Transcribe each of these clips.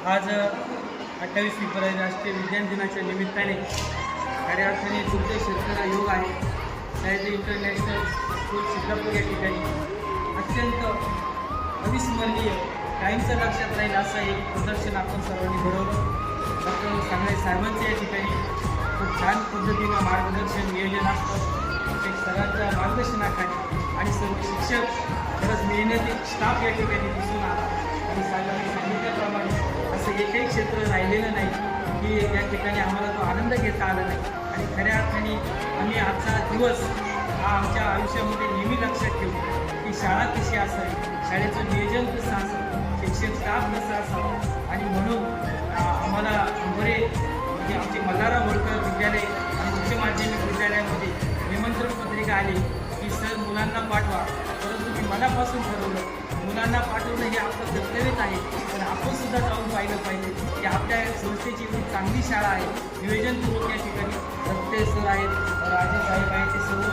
आज 28 फेब्रुवारी राष्ट्रीय विज्ञान दिनाच्या निमित्ताने खऱ्या अर्थाने दुग्ध शेतकरी योग आहे. सह्याद्री इंटरनॅशनल स्कूल सिद्धापूर या ठिकाणी अत्यंत अविस्मरणीय कायमचं लक्षात राहील असं एक प्रदर्शन आपण सर्वांनी घडवलं. डॉक्टर सांगळे साहेबांचं या ठिकाणी खूप छान पद्धतीनं मार्गदर्शन नियोजन असतं. एक सरांच्या मार्गदर्शनाखाली आणि सर्व शिक्षक खरंच मेहनती स्टाफ या ठिकाणी दिसून आला. आणि साहेबांनी सांगितल्याप्रमाणे असं एकही क्षेत्र राहिलेलं नाही की या ठिकाणी आम्हाला तो आनंद घेता आला नाही. आणि खऱ्या अर्थाने आम्ही आजचा दिवस हा आमच्या आयुष्यामध्ये नेहमी लक्षात ठेवू की शाळा कशी असावी, शाळेचं नियोजन कसं असावं, शिक्षक स्टाफ कसा असावा. आणि म्हणून आम्हाला बरे म्हणजे आमचे मल्हारराव होळकर विद्यालय आणि उच्च माध्यमिक विद्यालयामध्ये निमंत्रण पत्रिका आली की सर मुलांना पाठवा. परंतु मी मनापासून ठरवलं मुलांना पाठवणं हे आपलं कर्तव्यच आहे, पण आपण सुद्धा जाऊन पाहिलं पाहिजे की आपल्या संस्थेची खूप चांगली शाळा आहे. नियोजनपूर्वक या ठिकाणी रत्ते सर आहेत, राजे साहेब आहेत, ते सर्व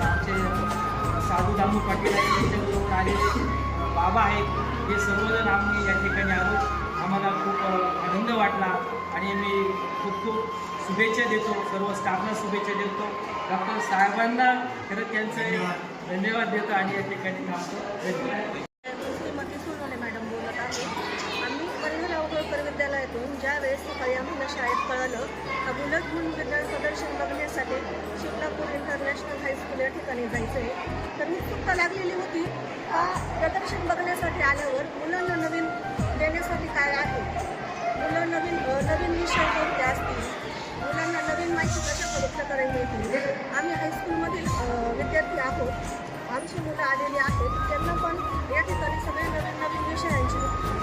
आमचे साधू दामू पाटील आहेत, त्यांच्याबरोबर आलेले बाबा आहेत, हे सर्वजण आम्ही या ठिकाणी आलो. आम्हाला खूप आनंद वाटला आणि मी खूप खूप शुभेच्छा देतो, सर्व स्टाफना शुभेच्छा देतो. डॉक्टर साहेबांना खरं त्यांचं धन्यवाद देतो आणि या ठिकाणी थांबतो. धन्यवाद. मॅडम बोलत आहे. आम्ही मल्हारराव होळकर विद्यालयातून ज्या वेळेस सकाळी आम्हाला शाळेत कळालं का बुलट म्हणून विज्ञान प्रदर्शन बघण्यासाठी शिवलापूर इंटरनॅशनल हायस्कूल या ठिकाणी जायचं आहे, तर उत्सुकता लागलेली होती का प्रदर्शन बघण्यासाठी आल्यावर मुलांना नवीन देण्यासाठी काय आहे, मुलं नवीन विषय कोणते असतील, मुलांना नवीन माहिती कशा प्रकारे मिळतील. आम्ही हायस्कूलमधील विद्यार्थी आहोत, आमची मुलं आलेली आहेत, त्यांना पण या ठिकाणी सगळे नवीन विषयांचे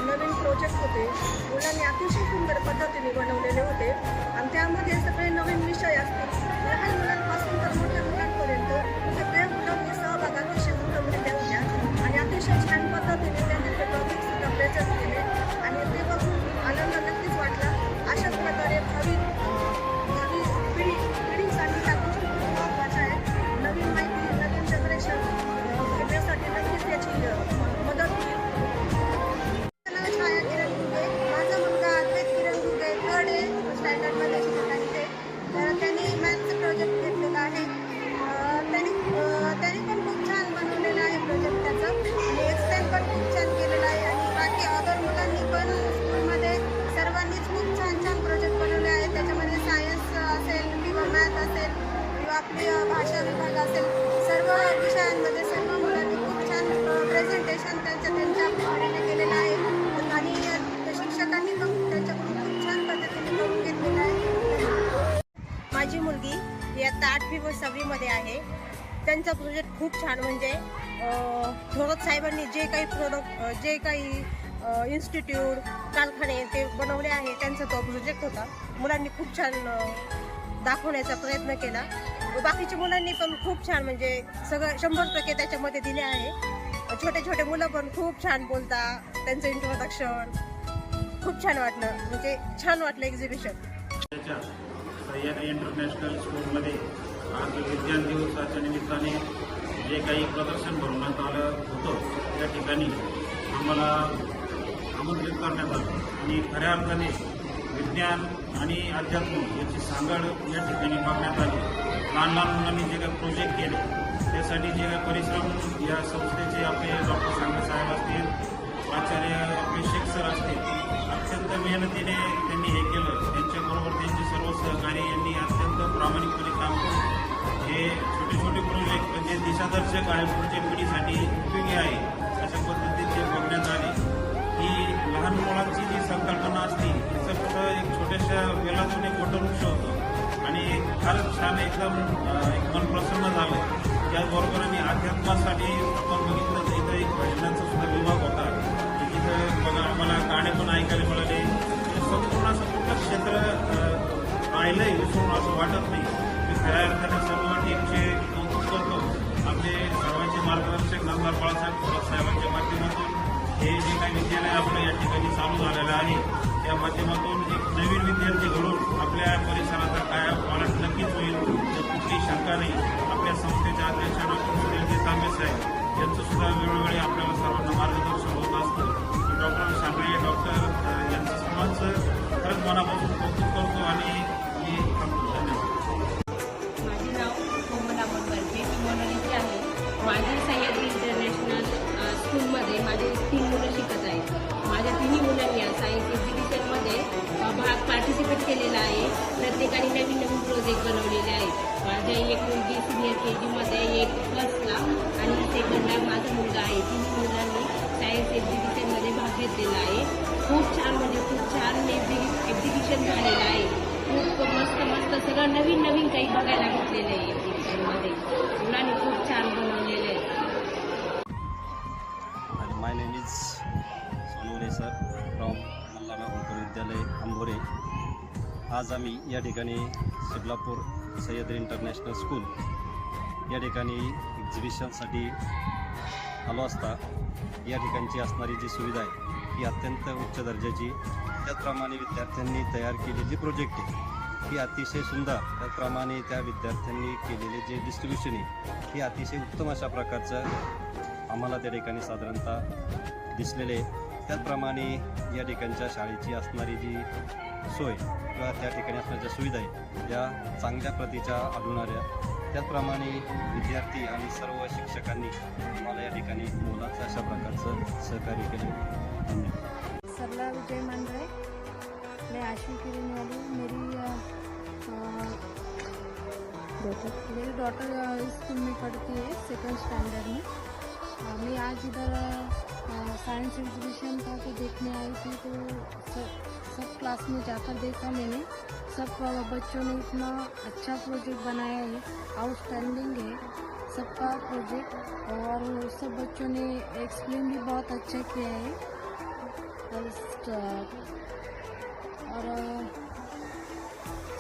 नवीन प्रोजेक्ट होते. मुलांनी अतिशय सुंदर पद्धतीने बनवलेले होते आणि त्यामध्ये सगळे नवीन विषय असतील, लहान मुलांपासून तर मोठ्या मुलांपर्यंत सगळ्या मुलांनी सहभाग अतिशय मुलं होत्या आणि अतिशय छान पद्धतीने त्यांनी ते टॉपिकसुद्धा प्रेझेंट केले आणि ते बघून आनंद नक्कीच वाटला. अशाच प्रकारे भावी पिढीसाठी ह्या गोष्टी खूप महत्त्वाच्या आहेत. नवीन माहिती, नवीन जनरेशन घेण्यासाठी नक्कीच याची मदत होईल. छाया किरण गुगे, माझा मुलगा अद्वैत किरण गुगे 3rd स्टँडर्डमध्ये शिकत आहे. तर त्यांनी मॅथ्सचं प्रोजेक्ट घेतलेला आहे. त्यांनी पण खूप छान बनवलेलं आहे प्रोजेक्ट त्याचं आणि एक्सप्लेन पण खूप छान केलेलं आहे. आणि बाकी अदर मुलांनी पण स्कूलमध्ये सर्वांनीच खूप छान छान प्रोजेक्ट बनवले आहेत. त्याच्यामध्ये सायन्स असेल किंवा मॅथ असेल किंवा आपली भाषा विभाग असेल, सर्व विषयांमध्ये सर्व मुलांनी खूप छान प्रेझेंटेशन त्यांच्या परीने केलेलं आहे आणि शिक्षकांनी पण त्यांच्याकडून खूप छान पद्धतीने करून घेतलेलं आहे. माझी मुलगी ही आता 8वी व 6वीमध्ये आहे. त्यांचा प्रोजेक्ट खूप छान म्हणजे थोरात साहेबांनी जे काही इन्स्टिट्यूट, कारखाने ते बनवले आहे, त्यांचा तो प्रोजेक्ट होता. मुलांनी खूप छान दाखवण्याचा प्रयत्न केला. बाकीच्या मुलांनी पण खूप छान म्हणजे सगळं 100% त्याच्यामध्ये दिले आहे. छोटे मुलं पण खूप छान बोलतात, त्यांचं इंट्रोडक्शन खूप छान वाटलं, म्हणजे छान वाटलं एक्झिबिशन. सह्याद्री इंटरनॅशनल स्कूलमध्ये आज विज्ञान दिवसाच्या निमित्ताने जे काही प्रदर्शन भरवण्यात आलं होतं त्या ठिकाणी आम्हाला आमंत्रित करण्यात आलं आणि खऱ्या अर्थाने विज्ञान आणि अध्यात्म याची सांगड या ठिकाणी बघण्यात आली. लहान मुलांनी जे काही प्रोजेक्ट केले त्यासाठी जे काही परिश्रम या संस्थेचे आपले डॉक्टर सांगळे साहेब असतील, प्राचार्य आपले शेख सर असतील, अत्यंत मेहनतीने त्यांनी हे केलं. त्यांच्याबरोबर त्यांचे सर्व सहकारी यांनी अत्यंत प्रामाणिकपणे काम करून हे छोटे प्रोजेक्ट म्हणजे दिशादर्शक आहे, पुढच्या पिढीसाठी उपयोगी आहे अशा पद्धतीचे बघण्यात आले. ही लहान मुलांची जी संकल्पना असते त्याचं फक्त एक छोट्याशा वेलातून एक मोठं वृक्ष होतं आणि फारच छान एकदम एक मन प्रसन्न झालं. त्याचबरोबर अध्यात्मासाठी आपण बघितलं तर इथं एक भजनाचा सुद्धा विभाग होता. तिथं बघा आम्हाला गाणे पण ऐकायला मिळाले. संपूर्ण असं कुठलं क्षेत्र राहिलंय विसरून असं वाटत नाही. मी खऱ्या अर्थाने सर्व टीमचे कौतुक करतो. आपले सर्वांचे मार्गदर्शक नामदार बाळासाहेब थोरात साहेबांच्या माध्यमातून हे जे काही विद्यालय आपलं या ठिकाणी चालू झालेलं आहे त्या माध्यमातून एक नवीन विद्यार्थी घडून आपल्या परिसराचा काया पालट नक्कीच होईल, तर कुठलीही शंका नाही. आपल्या संस्थेच्या अध्यक्ष डॉक्टर सुनीलजी तांबे साहेब यांचं सुद्धा वेळोवेळी आपल्याला सर्वांना मार्गदर्शन होत असतं. डॉक्टर सांगळे डॉक्टर यांचं सर्वांचं प्रोजेक्ट बनवलेले आहेत. माझ्या एक मुलगी सिनियर KG एक फर्स्टला आणि सेकंडला माझा मुलगा आहे. तिन्ही मुलांनी सायन्स एक्झिबिशनमध्ये भाग घेतलेला आहे. खूप छान म्हणजे खूप छान एक्झिबिशन झालेलं आहे. खूप मस्त सगळं नवीन काही बघायला भेटलेलं आहे एक्झिबिशनमध्ये. मुलांनी खूप छान बनवलेलं आहे. My name is Sonawane sir from Malharrao Holkar विद्यालय आंबोरे. आज आम्ही या ठिकाणी शिबलापूर सह्याद्री इंटरनॅशनल स्कूल या ठिकाणी एक्झिबिशनसाठी आलो असता या ठिकाणची असणारी जी सुविधा आहे ही अत्यंत उच्च दर्जाची. त्याचप्रमाणे विद्यार्थ्यांनी तयार केलेली प्रोजेक्ट आहे ही अतिशय सुंदर. त्याचप्रमाणे त्या विद्यार्थ्यांनी केलेले जे डिस्ट्रीब्युशन आहे ही अतिशय उत्तम अशा प्रकारचं आम्हाला त्या ठिकाणी साधारणतः दिसलेले. त्याचप्रमाणे या ठिकाणच्या शाळेची असणारी जी सोय किंवा त्या ठिकाणी असणाऱ्या सुविधा आहे त्या चांगल्या प्रतीच्या आढळणाऱ्या. त्याचप्रमाणे विद्यार्थी आणि सर्व शिक्षकांनी आम्हाला या ठिकाणी मोलाचं अशा प्रकारचं सहकार्य केले. धन्यवाद. सरला विजय मांडरे, मैं आशू की रहने वाली हूँ. मेरी डॉटर स्कूल में पढ़ती है, सेकंड स्टैंडर्ड में. मैं आज इधर साइंस एग्जीबिशन था तो देखने आई थी. तो सब क्लास में जाकर देखा मैंने. सब बच्चों ने इतना अच्छा प्रोजेक्ट बनाया है, आउटस्टैंडिंग है सबका प्रोजेक्ट. और सब बच्चों ने एक्सप्लेन भी बहुत अच्छा किया है. और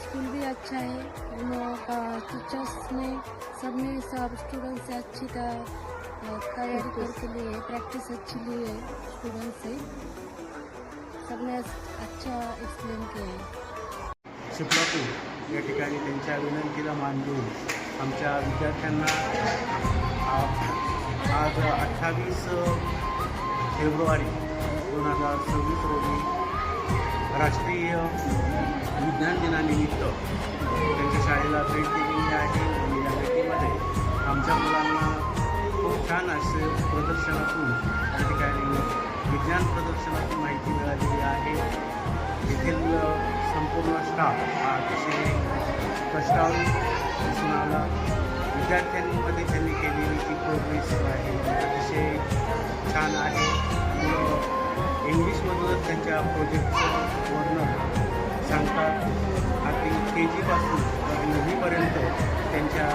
स्कूल भी अच्छा है. टीचर्स ने सब स्टूडेंट से अच्छी तैयारी करके लिए, प्रैक्टिस अच्छी ली है स्टूडेंट से. सबने अच्छा एक्सप्लेन किया है. शिबलापूर या ठिकाणी त्यांच्या विनंतीला मान देऊन आमच्या विद्यार्थ्यांना आज 28 फेब्रुवारी 2026 रोजी राष्ट्रीय विज्ञान दिनानिमित्त त्यांच्या शाळेला भेट दिलेली आहे. आणि या भेटीमध्ये आमच्या मुलांना खूप छान असे प्रदर्शनातून त्या ठिकाणी विज्ञान प्रदर्शनातून माहिती मिळालेली आहे. येथील संपूर्ण स्टाफ हा अतिशय कष्टाळू दिसून आला. विद्यार्थ्यांमध्ये त्यांनी केलेली जी प्रोग्रेस आहे अतिशय छान आहे. मुलं इंग्लिशमधूनच त्यांच्या प्रोजेक्टचं वर्णन सांगतात. अगदी KG पासून तर 9वीपर्यंत त्यांच्या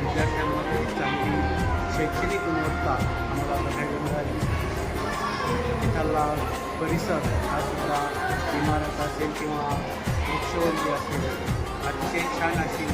विद्यार्थ्यांमध्ये चांगली शैक्षणिक गुणवत्ता आम्हाला बघायला मिळाली. तिथला परिसर हा सुद्धा इमारत असेल किंवा वृक्षवल्ली असेल अतिशय छान अशी